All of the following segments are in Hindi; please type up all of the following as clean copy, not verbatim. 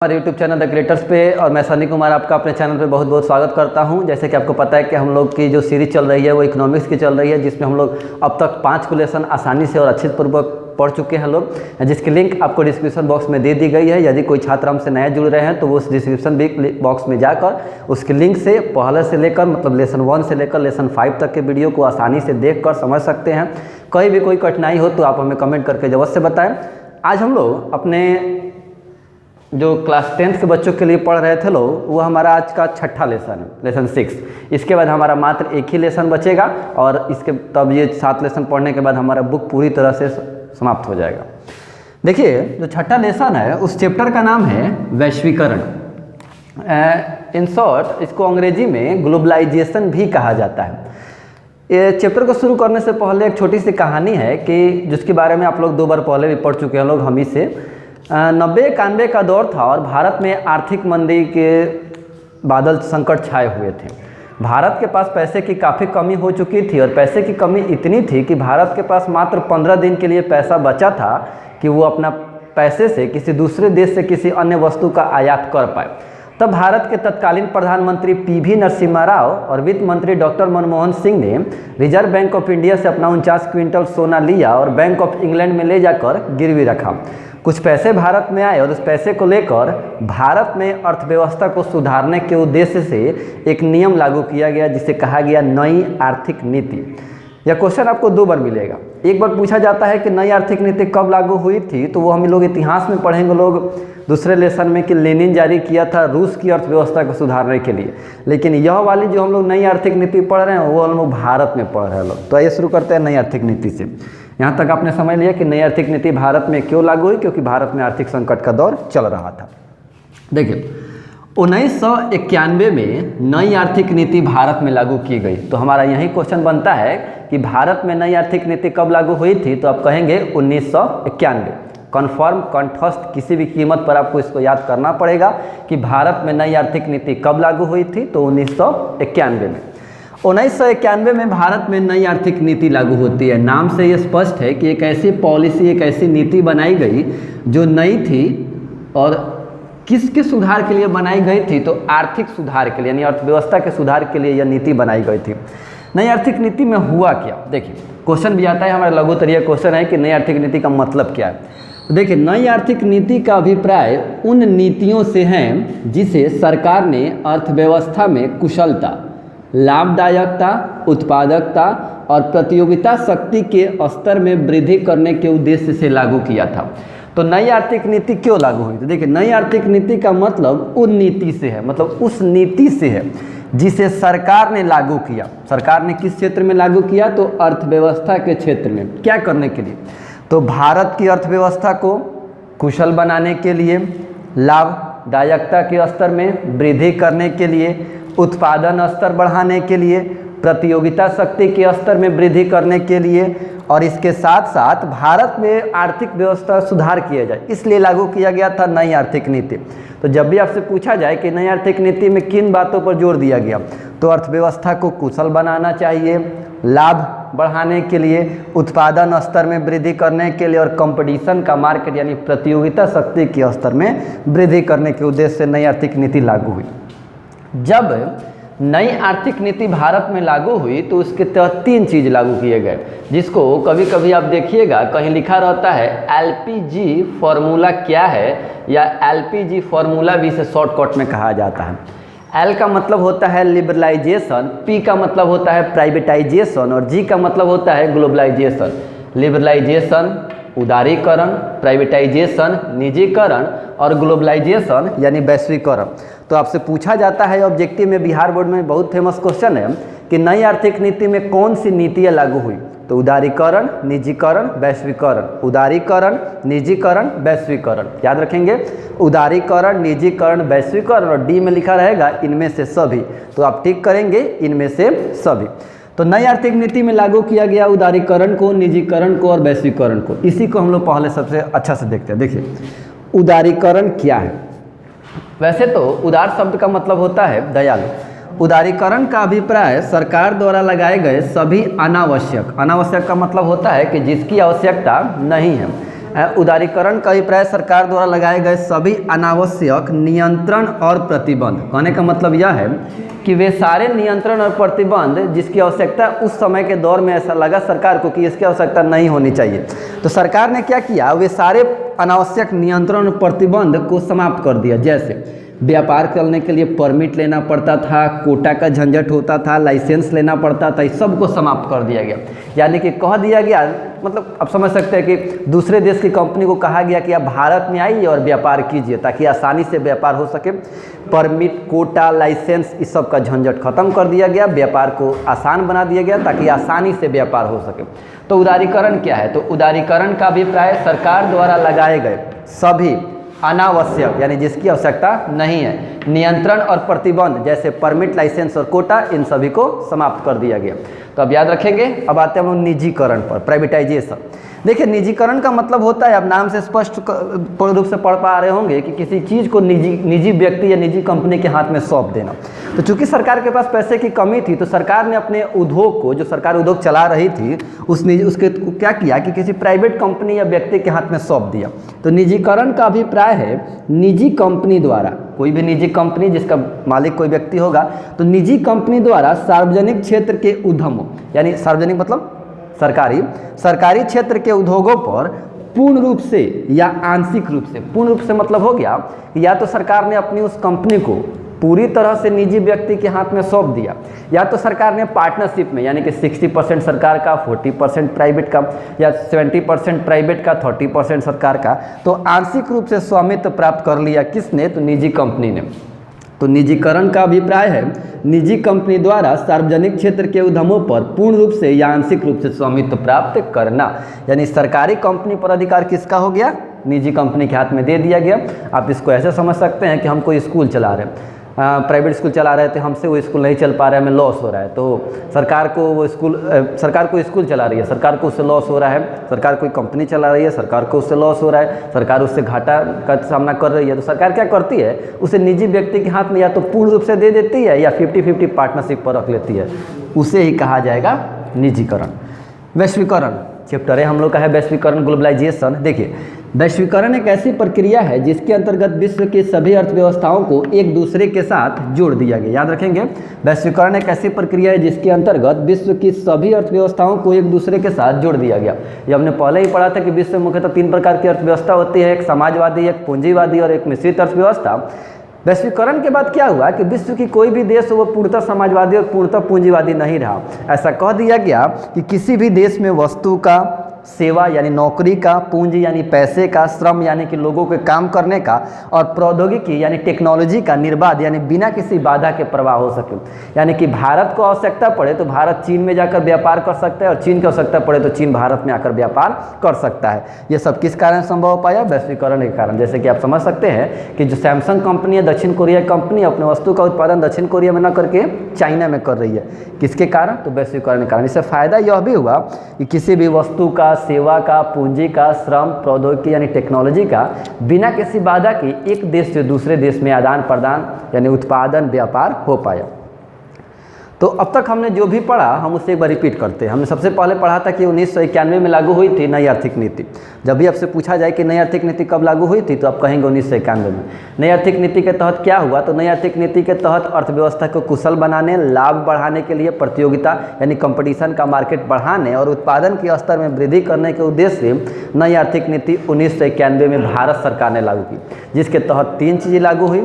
हमारे यूट्यूब चैनल द क्रिएटर्स पे और मैं सनी कुमार आपका अपने चैनल पे बहुत बहुत स्वागत करता हूं। जैसे कि आपको पता है कि हम लोग की जो सीरीज चल रही है वो इकोनॉमिक्स की चल रही है, जिसमें हम लोग अब तक 5 को लेसन आसानी से और अच्छे पूर्वक पढ़ चुके हैं लोग, जिसकी लिंक आपको डिस्क्रिप्शन बॉक्स में दे दी गई है। यदि कोई छात्र हमसे नए जुड़ रहे हैं तो वो उस डिस्क्रिप्शन बॉक्स में जाकर उसकी लिंक से पहले से लेकर मतलब लेसन 1 से लेकर लेसन 5 तक के वीडियो को आसानी से देख कर समझ सकते हैं। कहीं भी कोई कठिनाई हो तो आप हमें कमेंट करके जरूर से बताएं। आज हम लोग अपने जो क्लास 10th के बच्चों के लिए पढ़ रहे थे लोग, वो हमारा आज का छठा लेसन है, लेसन 6। इसके बाद हमारा मात्र एक ही लेसन बचेगा और इसके तब ये 7 लेसन पढ़ने के बाद हमारा बुक पूरी तरह से समाप्त हो जाएगा। देखिए, जो छठा लेसन है उस चैप्टर का नाम है वैश्वीकरण। इन शॉर्ट इसको अंग्रेजी में ग्लोबलाइजेशन भी कहा जाता है। ये चैप्टर को शुरू करने से पहले एक छोटी सी कहानी है कि जिसके बारे में आप लोग 2 बार पहले भी पढ़ चुके हैं लोग हम ही से। 90-91 का दौर था और भारत में आर्थिक मंदी के बादल संकट छाए हुए थे। भारत के पास पैसे की काफ़ी कमी हो चुकी थी और पैसे की कमी इतनी थी कि भारत के पास मात्र 15 दिन के लिए पैसा बचा था कि वो अपना पैसे से किसी दूसरे देश से किसी अन्य वस्तु का आयात कर पाए। तब भारत के तत्कालीन प्रधानमंत्री पी.वी. नरसिम्हा राव और वित्त मंत्री डॉक्टर मनमोहन सिंह ने रिजर्व बैंक ऑफ इंडिया से अपना 49 क्विंटल सोना लिया और बैंक ऑफ इंग्लैंड में ले जाकर गिरवी रखा। कुछ पैसे भारत में आए और उस पैसे को लेकर भारत में अर्थव्यवस्था को सुधारने के उद्देश्य से एक नियम लागू किया गया जिसे कहा गया नई आर्थिक नीति। यह क्वेश्चन आपको 2 बार मिलेगा। एक बार पूछा जाता है कि नई आर्थिक नीति कब लागू हुई थी, तो वो हम लोग इतिहास में पढ़ेंगे लोग दूसरे लेसन में कि लेनिन जारी किया था रूस की अर्थव्यवस्था को सुधारने के लिए। लेकिन यह वाली जो हम लोग नई आर्थिक नीति पढ़ रहे हैं वो हम लोग भारत में पढ़ रहे हैं लोग। तो आइए शुरू करते हैं नई आर्थिक नीति से। यहाँ तक आपने समझ लिया कि नई आर्थिक नीति भारत में क्यों लागू हुई, क्योंकि भारत में आर्थिक संकट का दौर चल रहा था। देखिए, 1991 में नई आर्थिक नीति भारत में लागू की गई। तो हमारा यही क्वेश्चन बनता है कि भारत में नई आर्थिक नीति कब लागू हुई थी, तो आप कहेंगे 1991। कन्फर्म कंठस्थ किसी भी कीमत पर आपको इसको याद करना पड़ेगा कि भारत में नई आर्थिक नीति कब लागू हुई थी, तो 1991 में। 1991 में भारत में नई आर्थिक नीति लागू होती है। नाम से ये स्पष्ट है कि एक ऐसी पॉलिसी, एक ऐसी नीति बनाई गई जो नई थी और किसके सुधार के लिए बनाई गई थी, तो आर्थिक सुधार के लिए, यानी अर्थव्यवस्था के सुधार के लिए यह नीति बनाई गई थी। नई आर्थिक नीति में हुआ क्या, देखिए क्वेश्चन भी आता है हमारा लघुत्तरीय क्वेश्चन है कि नई आर्थिक नीति का मतलब क्या है। तो देखिए, नई आर्थिक नीति का अभिप्राय उन नीतियों से है जिसे सरकार ने अर्थव्यवस्था में कुशलता, लाभदायकता, उत्पादकता और प्रतियोगिता शक्ति के स्तर में वृद्धि करने के उद्देश्य से लागू किया था। तो नई आर्थिक नीति क्यों लागू हुई, तो देखिए नई आर्थिक नीति का मतलब उन नीति से है, मतलब उस नीति से है जिसे सरकार ने लागू किया। सरकार ने किस क्षेत्र में लागू किया, तो अर्थव्यवस्था के क्षेत्र में। क्या करने के लिए, तो भारत की अर्थव्यवस्था को कुशल बनाने के लिए, लाभदायकता के स्तर में वृद्धि करने के लिए, उत्पादन स्तर बढ़ाने के लिए, प्रतियोगिता शक्ति के स्तर में वृद्धि करने के लिए और इसके साथ साथ भारत में आर्थिक व्यवस्था सुधार किया जाए, इसलिए लागू किया गया था नई आर्थिक नीति। तो जब भी आपसे पूछा जाए कि नई आर्थिक नीति में किन बातों पर जोर दिया गया, तो अर्थव्यवस्था को कुशल बनाना चाहिए, लाभ बढ़ाने के लिए, उत्पादन स्तर में वृद्धि करने के लिए और कंपटीशन का मार्केट यानी प्रतियोगिता शक्ति के स्तर में वृद्धि करने के उद्देश्य से नई आर्थिक नीति लागू हुई। जब नई आर्थिक नीति भारत में लागू हुई तो उसके तहत 3 चीज़ लागू किए गए, जिसको कभी कभी आप देखिएगा कहीं लिखा रहता है एलपीजी फॉर्मूला क्या है, या एलपीजी फॉर्मूला भी इसे शॉर्टकट में कहा जाता है। एल का मतलब होता है लिबरलाइजेशन, पी का मतलब होता है प्राइवेटाइजेशन और जी का मतलब होता है ग्लोबलाइजेशन। लिबरलाइजेशन उदारीकरण, प्राइवेटाइजेशन निजीकरण और ग्लोबलाइजेशन यानी वैश्वीकरण। तो आपसे पूछा जाता है ऑब्जेक्टिव में, बिहार बोर्ड में बहुत फेमस क्वेश्चन है कि नई आर्थिक नीति में कौन सी नीतियाँ लागू हुई, तो उदारीकरण, निजीकरण, वैश्वीकरण। उदारीकरण, निजीकरण, वैश्वीकरण, याद रखेंगे। उदारीकरण, निजीकरण, वैश्वीकरण और डी में लिखा रहेगा इनमें से सभी। तो आप टिक करेंगे इनमें से सभी। तो नई आर्थिक नीति में लागू किया गया उदारीकरण को, निजीकरण को और वैश्वीकरण को। इसी को हम लोग पहले सबसे अच्छा से देखते हैं। देखिए, उदारीकरण क्या है। वैसे तो उदार शब्द का मतलब होता है दयालु। उदारीकरण का अभिप्राय सरकार द्वारा लगाए गए सभी अनावश्यक, अनावश्यक का मतलब होता है कि जिसकी आवश्यकता नहीं है, उदारीकरण का अभिप्राय सरकार द्वारा लगाए गए सभी अनावश्यक नियंत्रण और प्रतिबंध। कहने का मतलब यह है कि वे सारे नियंत्रण और प्रतिबंध जिसकी आवश्यकता उस समय के दौर में ऐसा लगा सरकार को कि इसकी आवश्यकता नहीं होनी चाहिए, तो सरकार ने क्या किया, वे सारे अनावश्यक नियंत्रण और प्रतिबंध को समाप्त कर दिया। जैसे व्यापार करने के लिए परमिट लेना पड़ता था, कोटा का झंझट होता था, लाइसेंस लेना पड़ता था, इस सब को समाप्त कर दिया गया। यानी कि कह दिया गया, मतलब आप समझ सकते हैं कि दूसरे देश की कंपनी को कहा गया कि आप भारत में आइए और व्यापार कीजिए ताकि आसानी से व्यापार हो सके। परमिट, कोटा, लाइसेंस, इस सब का झंझट खत्म कर दिया गया, व्यापार को आसान बना दिया गया ताकि आसानी से व्यापार हो सके। तो उदारीकरण क्या है, तो उदारीकरण का अभिप्राय सरकार द्वारा लगाए गए सभी अनावश्यक यानी जिसकी आवश्यकता नहीं है नियंत्रण और प्रतिबंध जैसे परमिट, लाइसेंस और कोटा, इन सभी को समाप्त कर दिया गया। तो अब याद रखेंगे। अब आते हैं हम निजीकरण पर, प्राइवेटाइजेशन। देखिए, निजीकरण का मतलब होता है, अब नाम से स्पष्ट रूप से पढ़ पा रहे होंगे कि किसी चीज़ को निजी व्यक्ति या निजी कंपनी के हाथ में सौंप देना। तो चूंकि सरकार के पास पैसे की कमी थी तो सरकार ने अपने उद्योग को, जो सरकार उद्योग चला रही थी, उसके क्या किया कि किसी प्राइवेट कंपनी या व्यक्ति के हाथ में सौंप दिया। तो निजीकरण का अभिप्राय है निजी कंपनी द्वारा, कोई भी निजी कंपनी जिसका मालिक कोई व्यक्ति होगा, तो निजी कंपनी द्वारा सार्वजनिक क्षेत्र के उद्यमों, यानी सार्वजनिक मतलब सरकारी क्षेत्र के उद्योगों पर पूर्ण रूप से या आंशिक रूप से, पूर्ण रूप से मतलब हो गया या तो सरकार ने अपनी उस कंपनी को पूरी तरह से निजी व्यक्ति के हाथ में सौंप दिया, या तो सरकार ने पार्टनरशिप में, यानी कि 60% सरकार का, 40% प्राइवेट का, या 70% प्राइवेट का, 30% सरकार का, तो आंशिक रूप से स्वामित्व प्राप्त कर लिया। किसने, तो निजी कंपनी ने। तो निजीकरण का अभिप्राय है निजी कंपनी द्वारा सार्वजनिक क्षेत्र के उद्यमों पर पूर्ण रूप से या आंशिक रूप से स्वामित्व प्राप्त करना। यानी सरकारी कंपनी पर अधिकार किसका हो गया, निजी कंपनी के हाथ में दे दिया गया। आप इसको ऐसे समझ सकते हैं कि हम कोई स्कूल चला रहे हैं, प्राइवेट स्कूल चला रहे थे, हमसे वो स्कूल नहीं चल पा रहा है, हमें लॉस हो रहा है, तो सरकार को स्कूल चला रही है, सरकार को उससे लॉस हो रहा है, सरकार कोई कंपनी चला रही है, सरकार को उससे लॉस हो रहा है, सरकार उससे घाटा का सामना कर रही है, तो सरकार क्या करती है, उसे निजी व्यक्ति के हाथ में या तो पूर्ण रूप से दे देती है या 50-50 पार्टनरशिप पर रख लेती है, उसे ही कहा जाएगा निजीकरण। वैश्वीकरण चैप्टर है हम लोग का है, वैश्वीकरण, ग्लोबलाइजेशन। देखिए, वैश्वीकरण एक ऐसी प्रक्रिया है जिसके अंतर्गत विश्व की सभी अर्थव्यवस्थाओं को एक दूसरे के साथ जोड़ दिया गया। याद रखेंगे, वैश्वीकरण एक ऐसी प्रक्रिया है जिसके अंतर्गत विश्व की सभी अर्थव्यवस्थाओं को एक दूसरे के साथ जोड़ दिया गया। ये हमने पहले ही पढ़ा था कि विश्व में मुख्यतः 3 प्रकार की अर्थव्यवस्था होती है, एक समाजवादी, एक पूंजीवादी और एक मिश्रित अर्थव्यवस्था। वैश्वीकरण के बाद क्या हुआ कि विश्व की कोई भी देश वो पूर्णतः समाजवादी और पूर्णतः पूंजीवादी नहीं रहा। ऐसा कह दिया गया कि किसी भी देश में वस्तु का, सेवा यानी नौकरी का, पूंजी यानी पैसे का, श्रम यानी कि लोगों के काम करने का, और प्रौद्योगिकी यानी टेक्नोलॉजी का निर्बाध यानी बिना किसी बाधा के प्रवाह हो सके। यानी कि भारत को आवश्यकता पड़े तो भारत चीन में जाकर व्यापार कर सकता है और चीन की आवश्यकता पड़े तो चीन भारत में आकर व्यापार कर सकता है। ये सब किस कारण संभव हो पाया, वैश्वीकरण के कारण। जैसे कि आप समझ सकते हैं कि जो सैमसंग कंपनी है, दक्षिण कोरिया कंपनी, अपने वस्तु का उत्पादन दक्षिण कोरिया में न करके चाइना में कर रही है। किसके कारण, तो वैश्वीकरण के कारण। इससे फायदा यह भी हुआ कि किसी भी वस्तु का, सेवा का, पूंजी का, श्रम, प्रौद्योगिकी यानी टेक्नोलॉजी का बिना किसी बाधा के एक देश से दूसरे देश में आदान प्रदान यानी उत्पादन, व्यापार हो पाया। तो अब तक हमने जो भी पढ़ा हम उससे एक बार रिपीट करते हैं। हमने सबसे पहले पढ़ा था कि 1991 में लागू हुई थी नई आर्थिक नीति। जब भी आपसे पूछा जाए कि नई आर्थिक नीति कब लागू हुई थी तो आप कहेंगे 1991 में। नई आर्थिक नीति के तहत क्या हुआ, तो नई आर्थिक नीति के तहत अर्थव्यवस्था को कुशल बनाने, लाभ बढ़ाने के लिए प्रतियोगिता यानी कंपटीशन का मार्केट बढ़ाने और उत्पादन के स्तर में वृद्धि करने के उद्देश्य से नई आर्थिक नीति 1991 में भारत सरकार ने लागू की, जिसके तहत 3 चीज़ें लागू हुई,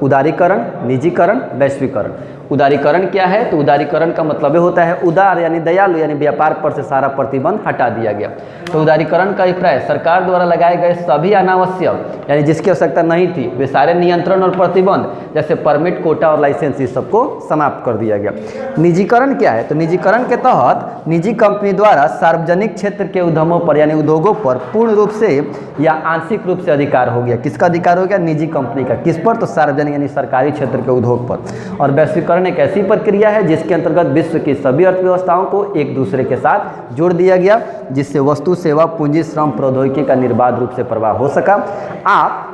उदारीकरण, निजीकरण, वैश्वीकरण। उदारीकरण क्या है, तो उदारीकरण का मतलब होता है उदार यानी दयालु यानी व्यापार पर से सारा प्रतिबंध हटा दिया गया। तो उदारीकरण का अभिप्राय सरकार द्वारा लगाए गए सभी अनावश्यक यानी जिसकी आवश्यकता नहीं थी वे सारे नियंत्रण और प्रतिबंध जैसे परमिट, कोटा और लाइसेंस इस सबको समाप्त कर दिया गया। निजीकरण क्या है, तो निजीकरण के तहत निजी कंपनी द्वारा सार्वजनिक क्षेत्र के उद्यमों पर यानी उद्योगों पर पूर्ण रूप से या आंशिक रूप से अधिकार हो गया। किसका अधिकार हो गया, निजी कंपनी का। किस पर, तो सार्वजनिक यानी सरकारी क्षेत्र के उद्योग पर। और वैश्वीकरण एक ऐसी प्रक्रिया है जिसके अंतर्गत विश्व की सभी अर्थव्यवस्थाओं को एक दूसरे के साथ जोड़ दिया गया, जिससे वस्तु, सेवा, पूंजी, श्रम, प्रौद्योगिकी का निर्बाध रूप से प्रवाह हो सका। आप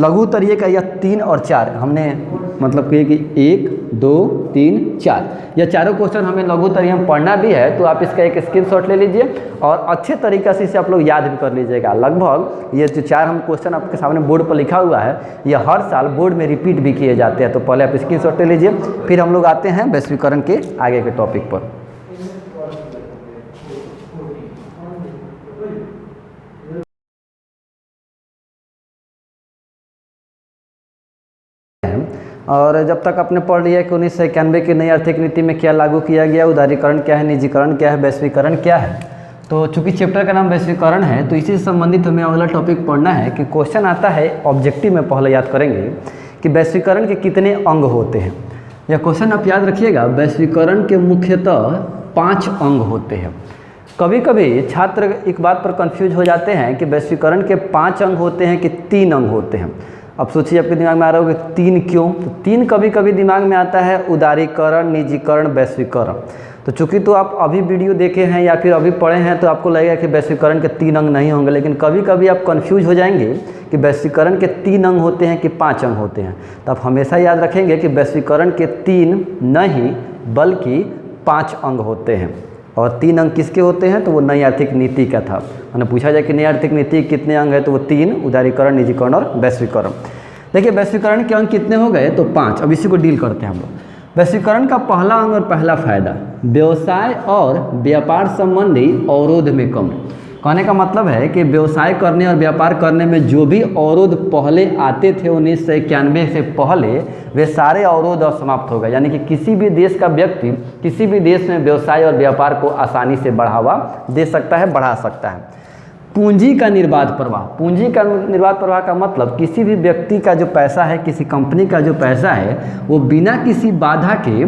लघु तरीके का यह 3 और 4 हमने मतलब कहिए कि 1 2 3 4 यह चारों क्वेश्चन हमें लघु तरीके में पढ़ना भी है, तो आप इसका एक स्क्रीनशॉट ले लीजिए और अच्छे तरीके से इसे आप लोग याद भी कर लीजिएगा। लगभग ये जो 4 हम क्वेश्चन आपके सामने बोर्ड पर लिखा हुआ है, यह हर साल बोर्ड में रिपीट भी किए जाते हैं। तो पहले आप स्क्रीनशॉट ले लीजिए, फिर हम लोग आते हैं वैश्वीकरण के आगे के टॉपिक पर। और जब तक आपने पढ़ लिया कि 1991 की नई आर्थिक नीति में क्या लागू किया गया, उदारीकरण क्या है, निजीकरण क्या है, वैश्वीकरण क्या है। तो चूंकि चैप्टर का नाम वैश्वीकरण है, तो इसी से संबंधित हमें अगला टॉपिक पढ़ना है कि क्वेश्चन आता है ऑब्जेक्टिव में। पहले याद करेंगे कि वैश्वीकरण के कितने अंग होते हैं। यह क्वेश्चन आप याद रखिएगा। वैश्वीकरण के मुख्यतः 5 अंग होते हैं। कभी कभी छात्र एक बात पर कन्फ्यूज हो जाते हैं कि वैश्वीकरण के 5 अंग होते हैं कि 3 अंग होते हैं। अब सोचिए आपके दिमाग में आ रहा होगा 3 क्यों। तो 3 कभी कभी दिमाग में आता है, उदारीकरण, निजीकरण, वैश्वीकरण। तो चूंकि तो आप अभी वीडियो देखे हैं या फिर अभी पढ़े हैं तो आपको लगेगा कि वैश्वीकरण के 3 अंग नहीं होंगे, लेकिन कभी कभी आप कंफ्यूज हो जाएंगे कि वैश्वीकरण के 3 अंग होते हैं कि 5 अंग होते हैं। तो आप हमेशा याद रखेंगे कि वैश्वीकरण के 3 नहीं बल्कि 5 अंग होते हैं। और 3 अंग किसके होते हैं, तो वो नई आर्थिक नीति का था। मैंने पूछा जाए कि नई आर्थिक नीति कितने अंग है, तो वो 3, उदारीकरण, निजीकरण और वैश्वीकरण। देखिए वैश्वीकरण के अंग कितने हो गए, तो 5। अब इसी को डील करते हैं हम लोग। वैश्वीकरण का पहला अंग और पहला फायदा, व्यवसाय और व्यापार संबंधी अवरोध में कमी। कहने का मतलब है कि व्यवसाय करने और व्यापार करने में जो भी अवरोध पहले आते थे 1991 से पहले, वे सारे अवरोध अब समाप्त हो गए। यानी कि किसी भी देश का व्यक्ति किसी भी देश में व्यवसाय और व्यापार को आसानी से बढ़ावा दे सकता है, बढ़ा सकता है। पूंजी का निर्बाध प्रवाह। पूंजी का निर्बाध प्रवाह का मतलब किसी भी व्यक्ति का जो पैसा है, किसी कंपनी का जो पैसा है, वो बिना किसी बाधा के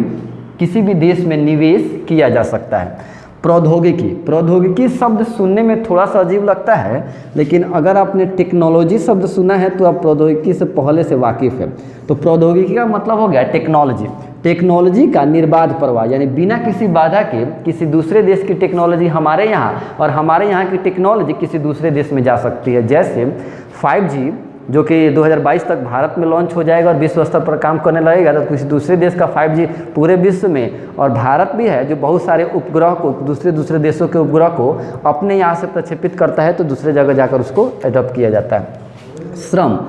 किसी भी देश में निवेश किया जा सकता है। प्रौद्योगिकी। प्रौद्योगिकी शब्द सुनने में थोड़ा सा अजीब लगता है, लेकिन अगर आपने टेक्नोलॉजी शब्द सुना है तो आप प्रौद्योगिकी से पहले से वाकिफ़ है। तो प्रौद्योगिकी का मतलब हो गया टेक्नोलॉजी। टेक्नोलॉजी का निर्बाध प्रवाह, यानी बिना किसी बाधा के किसी दूसरे देश की टेक्नोलॉजी हमारे यहाँ और हमारे यहाँ की टेक्नोलॉजी किसी दूसरे देश में जा सकती है। जैसे 5G जो कि 2022 तक भारत में लॉन्च हो जाएगा और विश्व स्तर पर काम करने लगेगा, तो किसी दूसरे देश का 5G पूरे विश्व में, और भारत भी है जो बहुत सारे उपग्रह को, दूसरे देशों के उपग्रह को अपने यहाँ से प्रक्षेपित करता है, तो दूसरे जगह जाकर उसको एडॉप्ट किया जाता है। श्रम।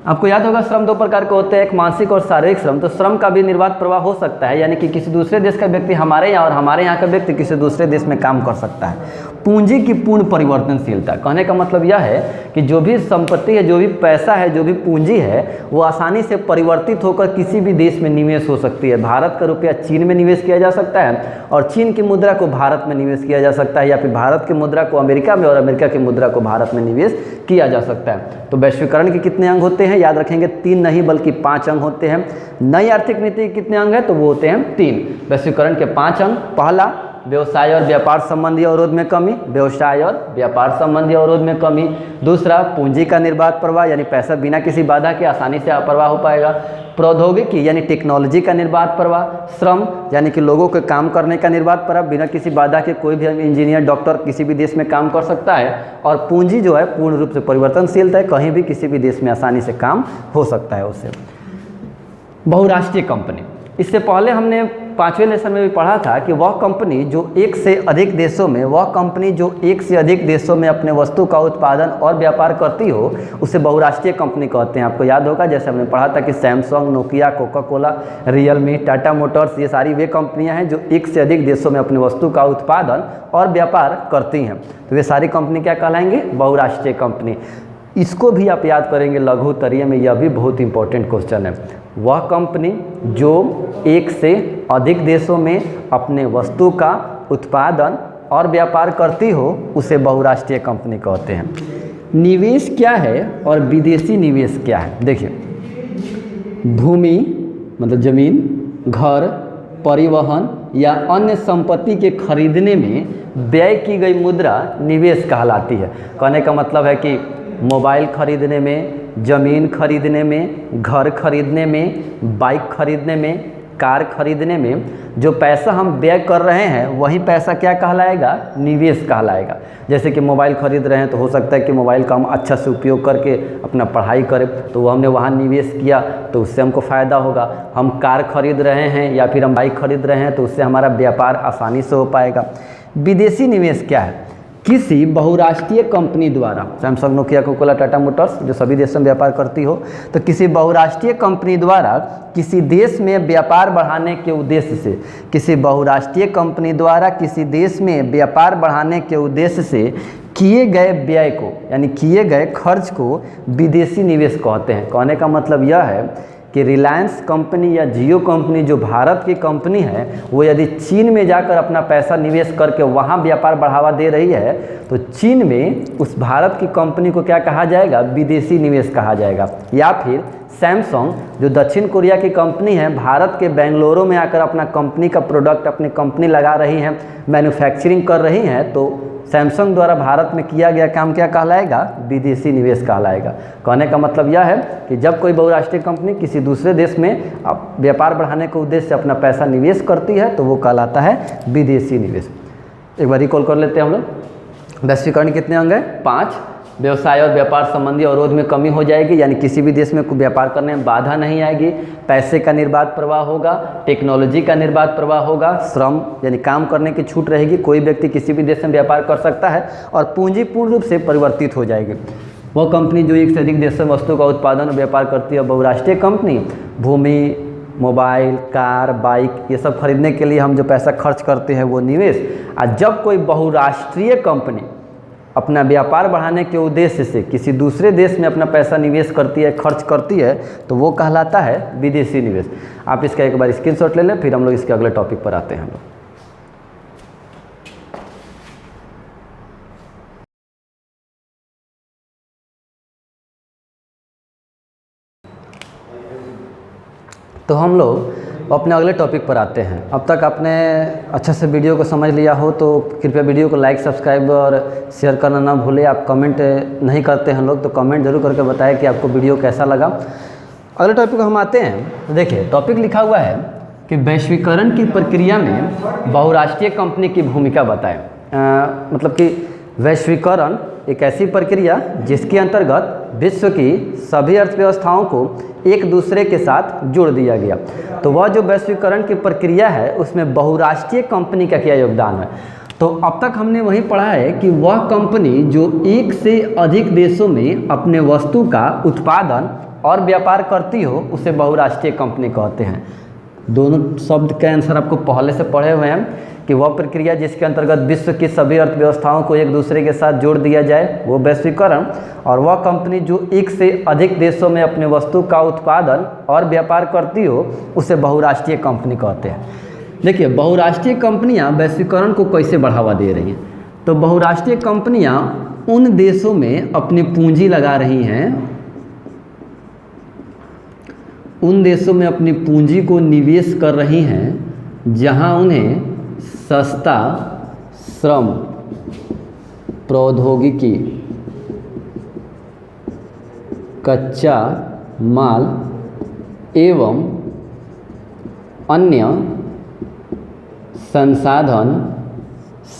आपको याद होगा श्रम 2 प्रकार के होते हैं, एक मानसिक और शारीरिक श्रम। तो श्रम का भी निर्बाध प्रवाह हो सकता है, यानी कि किसी दूसरे देश का व्यक्ति हमारे यहाँ और हमारे यहाँ का व्यक्ति किसी दूसरे देश में काम कर सकता है। पूंजी की पूर्ण परिवर्तनशीलता। कहने का मतलब यह है कि जो भी संपत्ति है, जो भी पैसा है, जो भी पूंजी है, वो आसानी से परिवर्तित होकर किसी भी देश में निवेश हो सकती है। भारत का रुपया चीन में निवेश किया जा सकता है और चीन की मुद्रा को भारत में निवेश किया जा सकता है, या फिर भारत की मुद्रा को अमेरिका में और अमेरिका की मुद्रा को भारत में निवेश किया जा सकता है। तो वैश्वीकरण के कितने अंग होते हैं, याद रखेंगे 3 नहीं बल्कि 5 अंग होते हैं। नई आर्थिक नीति के कितने अंग हैं, तो वो होते हैं 3। वैश्वीकरण के 5 अंग। पहला, व्यवसाय और व्यापार संबंधी अवरोध में कमी। व्यवसाय और व्यापार संबंधी अवरोध में कमी। दूसरा, पूंजी का निर्बाध प्रवाह, यानी पैसा बिना किसी बाधा के आसानी से प्रवाह हो पाएगा। प्रौद्योगिकी यानी टेक्नोलॉजी का निर्बाध प्रवाह। श्रम यानी कि लोगों के काम करने का निर्बाध प्रवाह, बिना किसी बाधा के कोई भी इंजीनियर, डॉक्टर किसी भी देश में काम कर सकता है। और पूंजी जो है पूर्ण रूप से परिवर्तनशील है, कहीं भी किसी भी देश में आसानी से काम हो सकता है उससे। बहुराष्ट्रीय कंपनी। इससे पहले हमने 5वें लेसन में भी पढ़ा था कि वह कंपनी जो एक से अधिक देशों में अपने वस्तु का उत्पादन और व्यापार करती हो, उसे बहुराष्ट्रीय कंपनी कहते हैं। आपको याद होगा जैसे हमने पढ़ा था कि Samsung, Nokia, Coca Cola, Realme, Tata Motors, ये सारी वे कंपनियां हैं जो एक से अधिक देशों में अपने वस्तु का उत्पादन और व्यापार करती हैं। तो वे सारी कंपनी क्या कहलाएंगे, बहुराष्ट्रीय कंपनी। इसको भी आप याद करेंगे लघुतरीय में, यह भी बहुत इंपॉर्टेंट क्वेश्चन है। वह कंपनी जो एक से अधिक देशों में अपने वस्तु का उत्पादन और व्यापार करती हो, उसे बहुराष्ट्रीय कंपनी कहते हैं। निवेश क्या है और विदेशी निवेश क्या है। देखिए, भूमि मतलब जमीन, घर, परिवहन या अन्य संपत्ति के खरीदने में व्यय की गई मुद्रा निवेश कहलाती है। कहने का मतलब है कि मोबाइल खरीदने में, ज़मीन खरीदने में, घर खरीदने में, बाइक खरीदने में, कार खरीदने में जो पैसा हम व्यय कर रहे हैं वही पैसा क्या कहलाएगा, निवेश कहलाएगा। जैसे कि मोबाइल खरीद रहे हैं तो हो सकता है कि मोबाइल का हम अच्छा से उपयोग करके अपना पढ़ाई करें, तो वो हमने वहाँ निवेश किया तो उससे हमको फ़ायदा होगा। हम कार खरीद रहे हैं या फिर हम बाइक खरीद रहे हैं तो उससे हमारा व्यापार आसानी से हो पाएगा। विदेशी निवेश क्या है, किसी बहुराष्ट्रीय कंपनी द्वारा, Samsung, Nokia, Coca Cola, Tata Motors जो सभी देशों में व्यापार करती हो, तो किसी बहुराष्ट्रीय कंपनी द्वारा किसी देश में व्यापार बढ़ाने के उद्देश्य से, किसी बहुराष्ट्रीय कंपनी द्वारा किसी देश में व्यापार बढ़ाने के उद्देश्य से किए गए व्यय को यानी किए गए खर्च को विदेशी निवेश कहते हैं। कहने का मतलब यह है कि रिलायंस कंपनी या जियो कंपनी जो भारत की कंपनी है, वो यदि चीन में जाकर अपना पैसा निवेश करके वहाँ व्यापार बढ़ावा दे रही है तो चीन में उस भारत की कंपनी को क्या कहा जाएगा, विदेशी निवेश कहा जाएगा। या फिर सैमसंग जो दक्षिण कोरिया की कंपनी है, भारत के बेंगलुरु में आकर अपना कंपनी का प्रोडक्ट अपनी कंपनी लगा रही हैं, मैन्युफैक्चरिंग कर रही हैं, तो सैमसंग द्वारा भारत में किया गया काम क्या कहलाएगा, विदेशी निवेश कहलाएगा। कहने का मतलब यह है कि जब कोई बहुराष्ट्रीय कंपनी किसी दूसरे देश में व्यापार बढ़ाने के उद्देश्य से अपना पैसा निवेश करती है तो वो कहलाता है विदेशी निवेश। एक बार रिकॉल कर लेते हैं हम लोग। वैश्वीकरण कितने अंग हैं, 5। व्यवसाय और व्यापार संबंधी अवरोध में कमी हो जाएगी, यानी किसी भी देश में व्यापार करने में बाधा नहीं आएगी। पैसे का निर्बाध प्रवाह होगा, टेक्नोलॉजी का निर्बाध प्रवाह होगा, श्रम यानी काम करने की छूट रहेगी, कोई व्यक्ति किसी भी देश में व्यापार कर सकता है, और पूंजी पूर्ण रूप से परिवर्तित हो जाएगी। वह कंपनी जो एक से अधिक देशों में वस्तु का उत्पादन और व्यापार करती है, बहुराष्ट्रीय कंपनी भूमि, मोबाइल, कार, बाइक ये सब खरीदने के लिए हम जो पैसा खर्च करते हैं वो निवेश। और जब कोई बहुराष्ट्रीय कंपनी अपना व्यापार बढ़ाने के उद्देश्य से किसी दूसरे देश में अपना पैसा निवेश करती है, खर्च करती है, तो वो कहलाता है विदेशी निवेश। आप इसका एक बार स्क्रीनशॉट ले लें, फिर हम लोग इसके अगले टॉपिक पर आते हैं हम लोग। तो हम लोग अपने अगले टॉपिक पर आते हैं। अब तक आपने अच्छे से वीडियो को समझ लिया हो तो कृपया वीडियो को लाइक, सब्सक्राइब और शेयर करना ना भूलें। आप कमेंट नहीं करते हैं लोग, तो कमेंट जरूर करके बताएं कि आपको वीडियो कैसा लगा। अगले टॉपिक को हम आते हैं। तो देखिए, टॉपिक लिखा हुआ है कि वैश्वीकरण की प्रक्रिया में बहुराष्ट्रीय कंपनी की भूमिका बताएं। मतलब कि वैश्वीकरण एक ऐसी प्रक्रिया जिसके अंतर्गत विश्व की सभी अर्थव्यवस्थाओं को एक दूसरे के साथ जोड़ दिया गया। तो वह जो वैश्वीकरण की प्रक्रिया है उसमें बहुराष्ट्रीय कंपनी का क्या योगदान है। तो अब तक हमने वही पढ़ा है कि वह कंपनी जो एक से अधिक देशों में अपने वस्तु का उत्पादन और व्यापार करती हो उसे बहुराष्ट्रीय कंपनी कहते हैं। दोनों शब्द के आंसर आपको पहले से पढ़े हुए हैं कि वह प्रक्रिया जिसके अंतर्गत विश्व की सभी अर्थव्यवस्थाओं को एक दूसरे के साथ जोड़ दिया जाए वो वैश्वीकरण, और वह कंपनी जो एक से अधिक देशों में अपने वस्तु का उत्पादन और व्यापार करती हो उसे बहुराष्ट्रीय कंपनी कहते हैं। देखिए, बहुराष्ट्रीय कंपनियां वैश्वीकरण को कैसे बढ़ावा दे रही हैं। तो बहुराष्ट्रीय कंपनियां उन देशों में अपनी पूंजी लगा रही हैं, उन देशों में अपनी पूंजी को निवेश कर रही हैं जहां उन्हें सस्ता श्रम, प्रौद्योगिकी, कच्चा माल एवं अन्य संसाधन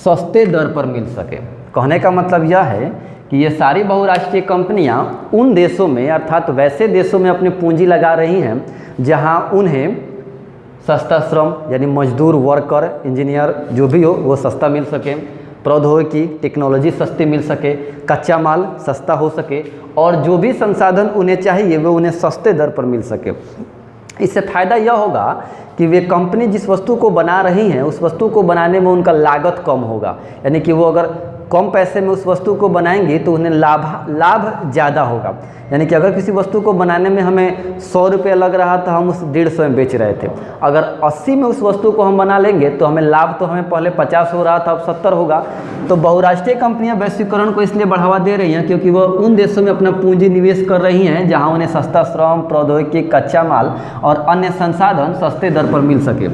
सस्ते दर पर मिल सके। कहने का मतलब यह है कि ये सारी बहुराष्ट्रीय कंपनियां उन देशों में अर्थात वैसे देशों में अपनी पूंजी लगा रही हैं जहां उन्हें सस्ता श्रम यानी मजदूर, वर्कर, इंजीनियर जो भी हो वो सस्ता मिल सके, प्रौद्योगिकी, टेक्नोलॉजी सस्ती मिल सके, कच्चा माल सस्ता हो सके, और जो भी संसाधन उन्हें चाहिए वो उन्हें सस्ते दर पर मिल सके। इससे फ़ायदा यह होगा कि वे कंपनी जिस वस्तु को बना रही हैं उस वस्तु को बनाने में उनका लागत कम होगा, यानी कि वो अगर कम पैसे में उस वस्तु को बनाएंगे तो उन्हें लाभ ज़्यादा होगा। यानी कि अगर किसी वस्तु को बनाने में हमें 100 रुपये लग रहा था, हम उस 150 में बेच रहे थे, अगर 80 में उस वस्तु को हम बना लेंगे तो हमें लाभ तो हमें पहले 50 हो रहा था, अब 70 होगा। तो बहुराष्ट्रीय कंपनियां वैश्वीकरण को इसलिए बढ़ावा दे रही हैं क्योंकि वह उन देशों में अपना पूंजी निवेश कर रही हैं जहां उन्हें सस्ता श्रम, प्रौद्योगिकी, कच्चा माल और अन्य संसाधन सस्ते दर पर मिल सके।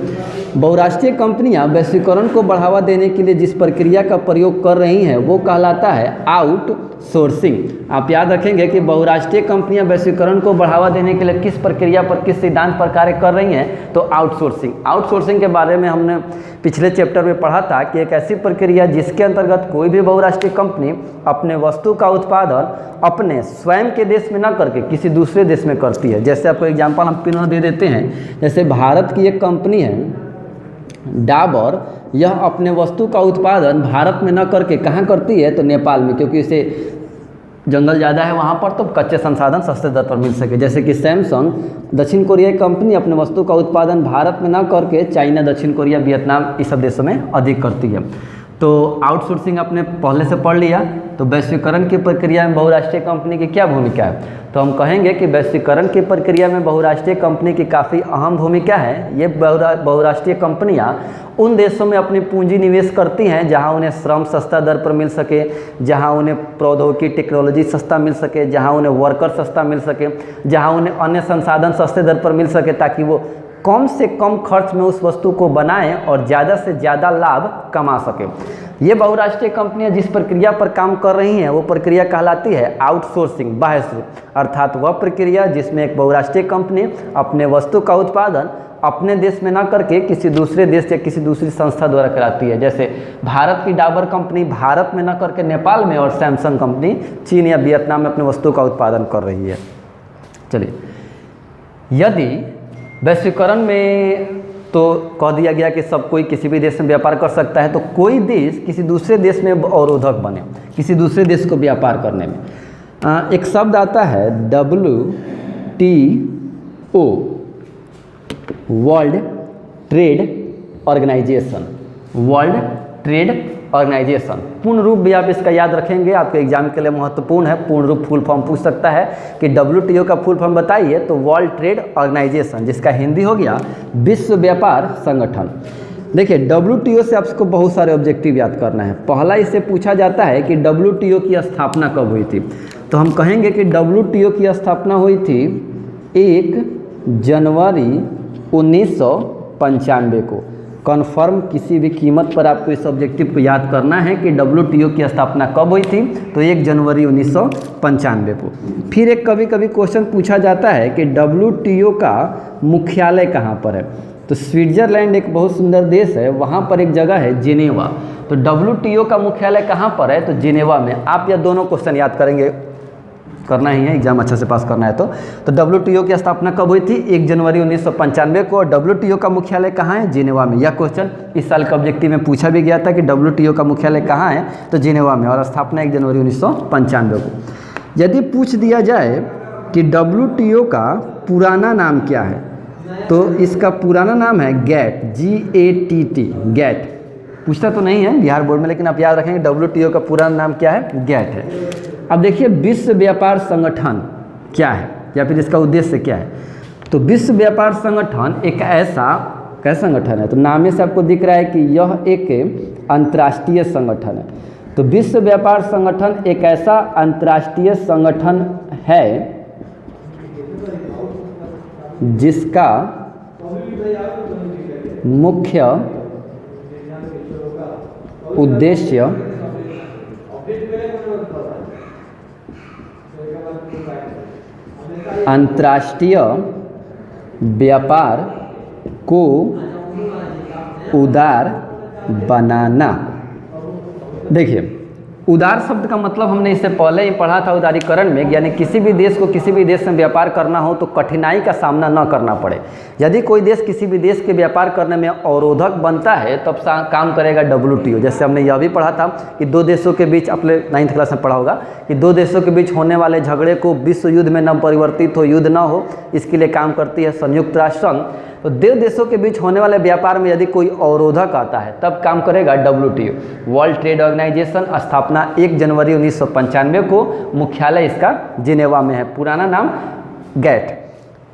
बहुराष्ट्रीय कंपनियां वैश्वीकरण को बढ़ावा देने के लिए जिस प्रक्रिया का प्रयोग कर रही हैं हैं वो कहलाता है आउटसोर्सिंग। आप याद रखेंगे कि बहुराष्ट्रीय कंपनियां वैश्वीकरण को बढ़ावा देने के लिए किस प्रक्रिया पर, किस सिद्धांत पर कार्य कर रही हैं, तो आउटसोर्सिंग। आउटसोर्सिंग के बारे में हमने पिछले चैप्टर में पढ़ा था कि एक ऐसी प्रक्रिया जिसके अंतर्गत कोई भी बहुराष्ट्रीय कंपनी अपने वस्तु का उत्पादन अपने स्वयं के देश में न करके किसी दूसरे देश में करती है। जैसे आपको एग्जाम्पल हम पुनः दे देते हैं, जैसे भारत की एक कंपनी है डाबर, यह अपने वस्तु का उत्पादन भारत में न करके कहाँ करती है, तो नेपाल में, क्योंकि इसे जंगल ज़्यादा है वहाँ पर, तो कच्चे संसाधन सस्ते दर पर मिल सके। जैसे कि सैमसंग दक्षिण कोरियाई कंपनी अपने वस्तु का उत्पादन भारत में न करके चाइना, दक्षिण कोरिया, वियतनाम, इस सब देशों में अधिक करती है। तो आउटसोर्सिंग आपने पहले से पढ़ लिया। तो वैश्वीकरण की प्रक्रिया में बहुराष्ट्रीय कंपनी की क्या भूमिका है, तो हम कहेंगे कि वैश्वीकरण की प्रक्रिया में बहुराष्ट्रीय कंपनी की काफ़ी अहम भूमिका है। ये बहुराष्ट्रीय कंपनियां उन देशों में अपनी पूंजी निवेश करती हैं जहां उन्हें श्रम सस्ता दर पर मिल सके, जहां उन्हें प्रौद्योगिकी टेक्नोलॉजी सस्ता मिल सके, जहां उन्हें वर्कर सस्ता मिल सके, जहां उन्हें अन्य संसाधन सस्ते दर पर मिल सके, ताकि वो कम से कम खर्च में उस वस्तु को बनाएं और ज़्यादा से ज़्यादा लाभ कमा सके। ये बहुराष्ट्रीय कंपनियां जिस प्रक्रिया पर काम कर रही हैं वो प्रक्रिया कहलाती है आउटसोर्सिंग, बाह्य स्रोत, अर्थात वह प्रक्रिया जिसमें एक बहुराष्ट्रीय कंपनी अपने वस्तु का उत्पादन अपने देश में ना करके किसी दूसरे देश या किसी दूसरी संस्था द्वारा कराती है। जैसे भारत की डाबर कंपनी भारत में ना करके नेपाल में, और सैमसंग कंपनी चीन या वियतनाम में अपने वस्तु का उत्पादन कर रही है। चलिए, यदि वैश्वीकरण में तो कह दिया गया कि सब कोई किसी भी देश में व्यापार कर सकता है, तो कोई देश किसी दूसरे देश में अवरोधक बने, किसी दूसरे देश को व्यापार करने में, एक शब्द आता है WTO, world trade organisation. World trade organisation पूर्ण रूप भी आप इसका याद रखेंगे, आपके एग्जाम के लिए महत्वपूर्ण है। पूर्ण रूप फुल फॉर्म पूछ सकता है कि WTO का फुल फॉर्म बताइए, तो वर्ल्ड ट्रेड ऑर्गेनाइजेशन, जिसका हिंदी हो गया विश्व व्यापार संगठन। देखिए, WTO से आपको बहुत सारे ऑब्जेक्टिव याद करना है। पहला इससे पूछा जाता है कि WTO की स्थापना कब हुई थी, तो हम कहेंगे कि WTO की स्थापना हुई थी 1 जनवरी 1995 को। कन्फर्म किसी भी कीमत पर आपको इस ऑब्जेक्टिव को याद करना है कि WTO की स्थापना कब हुई थी, तो 1 जनवरी 1995 को। फिर एक कभी कभी क्वेश्चन पूछा जाता है कि WTO का मुख्यालय कहाँ पर है, तो स्विट्जरलैंड एक बहुत सुंदर देश है, वहाँ पर एक जगह है जिनेवा। तो WTO का मुख्यालय कहाँ पर है, तो जिनेवा में। आप यह दोनों क्वेश्चन याद करेंगे, करना ही है, एग्जाम अच्छा से पास करना है। तो WTO की स्थापना कब हुई थी, 1 जनवरी 1995 को, और WTO का मुख्यालय कहाँ है, जिनेवा में। यह क्वेश्चन इस साल के ऑब्जेक्टिव में पूछा भी गया था कि WTO का मुख्यालय कहाँ है, तो जिनेवा में, और स्थापना 1 जनवरी 1995 को। यदि पूछ दिया जाए कि WTO का पुराना नाम क्या है, तो इसका पुराना नाम है GATT, GATT, GATT। पूछता तो नहीं है बिहार बोर्ड में, लेकिन आप याद रखेंगे WTO का पुराना नाम क्या है, GATT है। अब देखिए, विश्व व्यापार संगठन क्या है, या फिर इसका उद्देश्य क्या है, तो विश्व व्यापार संगठन एक ऐसा संगठन है, तो नाम से आपको दिख रहा है कि यह एक अंतर्राष्ट्रीय संगठन है। तो विश्व व्यापार संगठन एक ऐसा अंतर्राष्ट्रीय संगठन है जिसका मुख्य उद्देश्य अंतर्राष्ट्रीय व्यापार को उदार बनाना। देखिए, उदार शब्द का मतलब हमने इससे पहले ही पढ़ा था उदारीकरण में, यानी किसी भी देश को किसी भी देश में व्यापार करना हो तो कठिनाई का सामना न करना पड़े। यदि कोई देश किसी भी देश के व्यापार करने में अवरोधक बनता है तब काम करेगा WTO। जैसे हमने यह भी पढ़ा था कि दो देशों के बीच, अपने 9th क्लास में पढ़ा होगा, कि दो देशों के बीच होने वाले झगड़े को विश्व युद्ध में न परिवर्तित हो, युद्ध न हो, इसके लिए काम करती है संयुक्त राष्ट्र संघ। तो दो देशों के बीच होने वाले व्यापार में यदि कोई अवरोधक आता है तब काम करेगा WTO, वर्ल्ड ट्रेड ऑर्गेनाइजेशन। स्थापना 1 जनवरी 1995 को, मुख्यालय इसका जिनेवा में है, पुराना नाम GATT।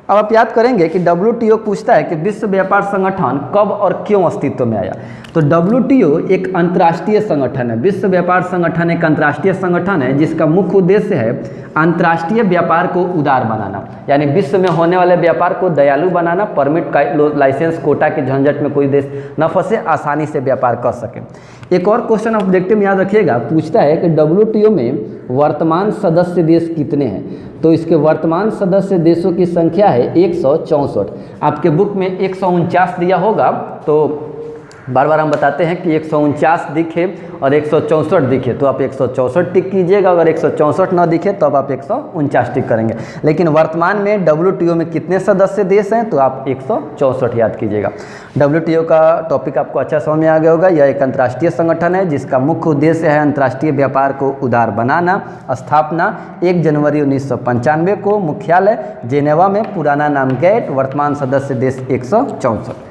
अब आप याद करेंगे कि WTO पूछता है कि विश्व व्यापार संगठन कब और क्यों अस्तित्व में आया। तो WTO एक अंतर्राष्ट्रीय संगठन है, विश्व व्यापार संगठन एक अंतर्राष्ट्रीय संगठन है जिसका मुख्य उद्देश्य है अंतर्राष्ट्रीय व्यापार को उदार बनाना, यानी विश्व में होने वाले व्यापार को दयालु बनाना, परमिट लाइसेंस कोटा के झंझट में कोई देश न फंसे, आसानी से व्यापार कर सके। एक और क्वेश्चन ऑब्जेक्टिव में याद रखिएगा, पूछता है कि WTO में वर्तमान सदस्य देश कितने हैं। तो इसके वर्तमान सदस्य देशों की संख्या है 164। आपके बुक में 149 दिया होगा, तो बार बार हम बताते हैं कि 149 दिखे और 164 दिखे तो आप 164 टिक कीजिएगा, अगर 164 ना दिखे तो अब आप 149 टिक करेंगे। लेकिन वर्तमान में WTO में कितने सदस्य देश हैं, तो आप 164 याद कीजिएगा। WTO का टॉपिक आपको अच्छा समझ में आ गया होगा। यह एक अंतर्राष्ट्रीय संगठन है जिसका मुख्य उद्देश्य है अंतर्राष्ट्रीय व्यापार को उदार बनाना। स्थापना 1 जनवरी 1995 को, मुख्यालय जेनेवा में, पुराना नाम गेट, वर्तमान सदस्य देश 164।